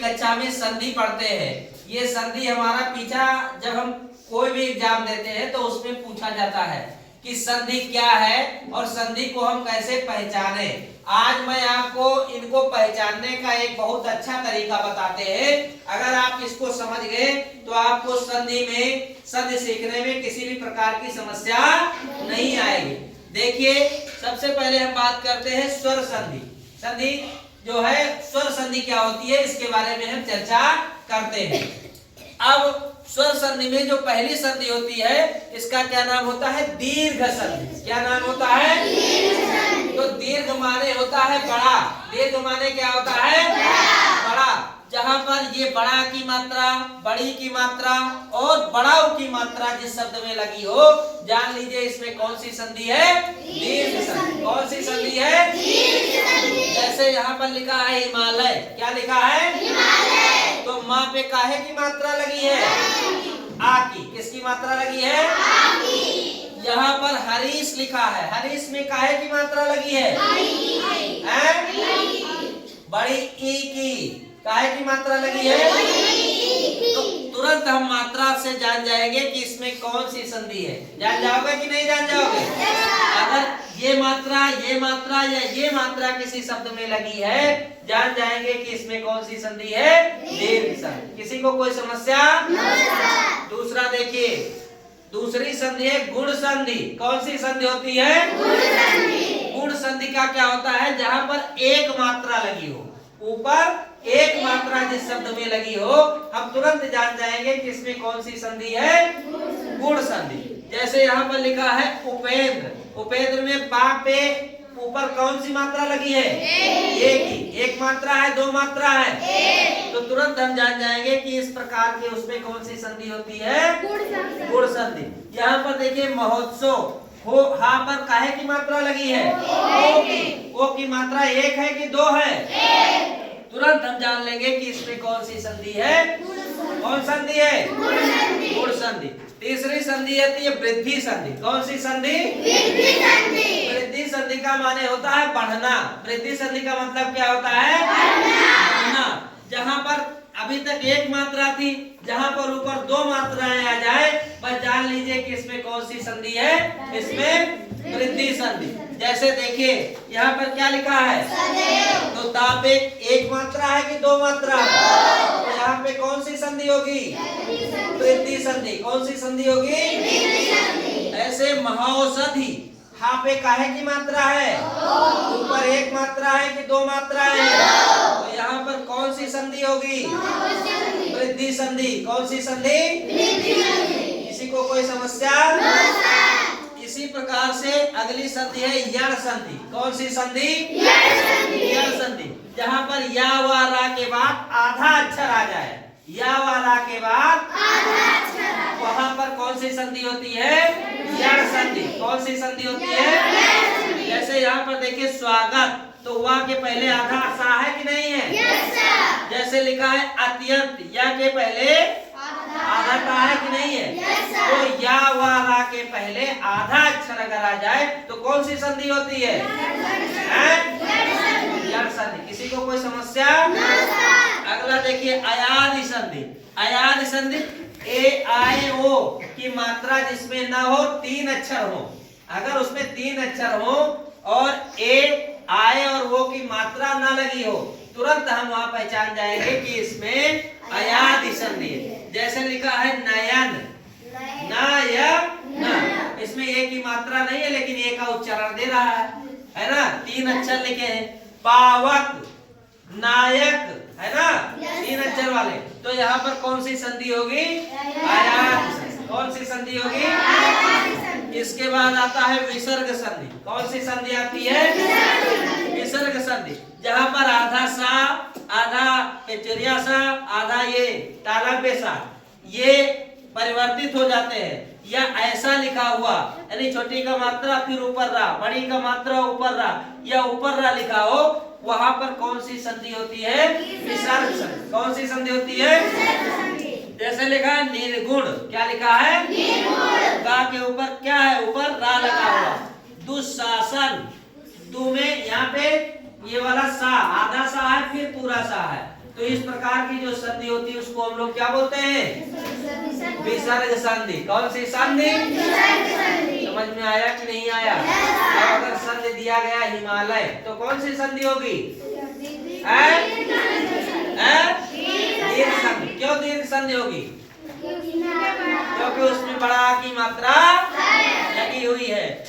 कक्षा में संधि पढ़ते हैं। ये संधि हमारा पीछा जब हम कोई भी एग्जाम देते हैं तो उसमें पूछा जाता है कि संधि क्या है और संधि को हम कैसे पहचाने। आज मैं आपको इनको पहचानने का एक बहुत अच्छा तरीका बताते हैं। अगर आप इसको समझ गए तो आपको संधि सीखने में किसी भी प्रकार की समस्या नहीं आएगी। देखिए, सबसे पहले हम बात करते हैं स्वर संधि। संधि जो है, स्वर संधि क्या होती है इसके बारे में हम चर्चा करते हैं। अब स्वर संधि में जो पहली संधि होती है इसका क्या नाम होता है? दीर्घ संधि। क्या नाम होता है? तो दीर्घ माने होता है बड़ा। दीर्घ माने क्या होता है? बड़ा। जहां पर ये बड़ा की मात्रा, बड़ी की मात्रा और बड़ाऊ की मात्रा जिस शब्द में लगी हो, जान लीजिए इसमें कौन सी संधि है? दीर्घ संधि। कौन सी संधि है? जैसे यहाँ पर लिखा है हिमालय। क्या लिखा है? हिमालय। तो माँ पे काहे की मात्रा लगी है? आ की। किसकी मात्रा लगी है? आ की। यहाँ पर हरीश लिखा है। हरीश में काहे की मात्रा लगी है? बड़ी ई की। काहे की मात्रा लगी है? तो तुरंत हम मात्रा से जान जाएंगे कि इसमें कौन सी संधि है। जान जाओगे कि नहीं जान जाओगे? अगर ये मात्रा या ये मात्रा किसी शब्द में लगी है, जान जाएंगे कि इसमें कौन सी संधि है? दीर्घ संधि। किसी को कोई समस्या? दूसरा देखिए, दूसरी संधि है गुण संधि। कौन सी संधि होती है? गुण संधि का क्या होता है? जहां पर एक मात्रा लगी हो, ऊपर एक मात्रा जिस शब्द में लगी हो, हम तुरंत जान जाएंगे कि इसमें कौन सी संधि है? गुण संधि। जैसे यहाँ पर लिखा है उपेंद्र। उपेंद्र में पा पे ऊपर कौन सी मात्रा लगी है? एक ही। एक मात्रा है, दो मात्रा है? तो तुरंत हम जान जाएंगे कि इस प्रकार के उसमें कौन सी संधि होती है? गुण संधि। यहाँ पर देखिए महोत्सव। हो, हा पर काहे की मात्रा लगी है? ओ की। ओ की मात्रा एक है कि दो है? तुरंत हम जान लेंगे कि इसमें कौन सी संधि है? कौन संधि है? गुण संधि। तीसरी संधि आती है वृद्धि संधि। कौन सी संधि? वृद्धि संधि का माने होता है बढ़ना। वृद्धि संधि का मतलब क्या होता है? बढ़ना। जहाँ पर अभी तक एक मात्रा थी, जहाँ पर ऊपर दो मात्राएं आ जाए, बस जान लीजिए कि इसमें कौन सी संधि है? इसमें वृद्धि संधि। जैसे देखिए यहाँ पर क्या लिखा है? तो ता पे एक मात्रा है कि दो मात्रा है? तो यहाँ पे कौन सी संधि होगी? वृद्धि संधि। कौन सी संधि होगी? ऐसे महौषधि। हा पे काहे की मात्रा है? ऊपर एक मात्रा है कि दो मात्रा है? तो यहाँ पर कौन सी संधि होगी? वृद्धि संधि। कौन सी संधि? किसी को कोई समस्या? इसी प्रकार से अगली संधि है यण संधि। कौन सी संधि? यण संधि। जहाँ पर या व रा के बाद आधा अक्षर आ जाए, या व रा के बाद वहाँ पर कौन सी संधि होती है? यण संधि। कौन सी संधि होती है? जैसे यहाँ पर देखिए स्वागत। तो वा के पहले आधा सा है कि नहीं है? जैसे लिखा है अत्यंत। या के पहले आधा का है कि नहीं है? तो या व रा के पहले आधा अक्षर अगर आ जाए तो कौन सी संधि होती है? यण संधि। किसी को कोई समस्या? अगला देखिए अयादि संधि। अयादि संधि ए आए ओ की मात्रा जिसमें ना हो, तीन अक्षर हो। अगर उसमें तीन अक्षर हो और ए आए और वो की मात्रा ना लगी हो, तुरंत हम वहां पहचान जाएंगे कि इसमें अयादि संधि है। जैसे लिखा है नयन। नयन। इसमें ए की मात्रा नहीं है लेकिन ए का उच्चारण दे रहा है ना? तीन अक्षर लिखे हैं। पावक, नायक, है ना? तीन अक्षर वाले। तो यहाँ पर कौन सी संधि होगी? अयादि संधि। कौन सी संधि होगी? इसके बाद आता है विसर्ग संधि। कौन सी संधि आती है? विसर्ग संधि। जहाँ पर आधा सा, आधा पेचरिया सा, आधा ये तालव्य सा, ये परिवर्तित हो जाते हैं। या ऐसा लिखा हुआ, यानी छोटी का मात्रा फिर ऊपर रा, बड़ी का मात्रा ऊपर रा, या ऊपर रा लिखा हो, वहां पर कौन सी संधि होती है? विसर्ग संधि। कौन सी संधि होती है? जैसे लिखा है निर्गुण। क्या लिखा है? गा के ऊपर क्या है? ऊपर रा लगा हुआ। दुशासन। दु में यहाँ पे ये वाला सा, आधा सा है फिर पूरा सा है, तो इस प्रकार की जो संधि होती है उसको हम लोग क्या बोलते हैं? विसर्ग संधि। कौन सी संधि? समझ में आया कि नहीं आया? अब अगर संधि दिया गया हिमालय तो कौन सी संधि होगी? दीर्घ संधि। क्यों दीर्घ संधि होगी? क्योंकि उसमें बड़ा की मात्रा लगी हुई है।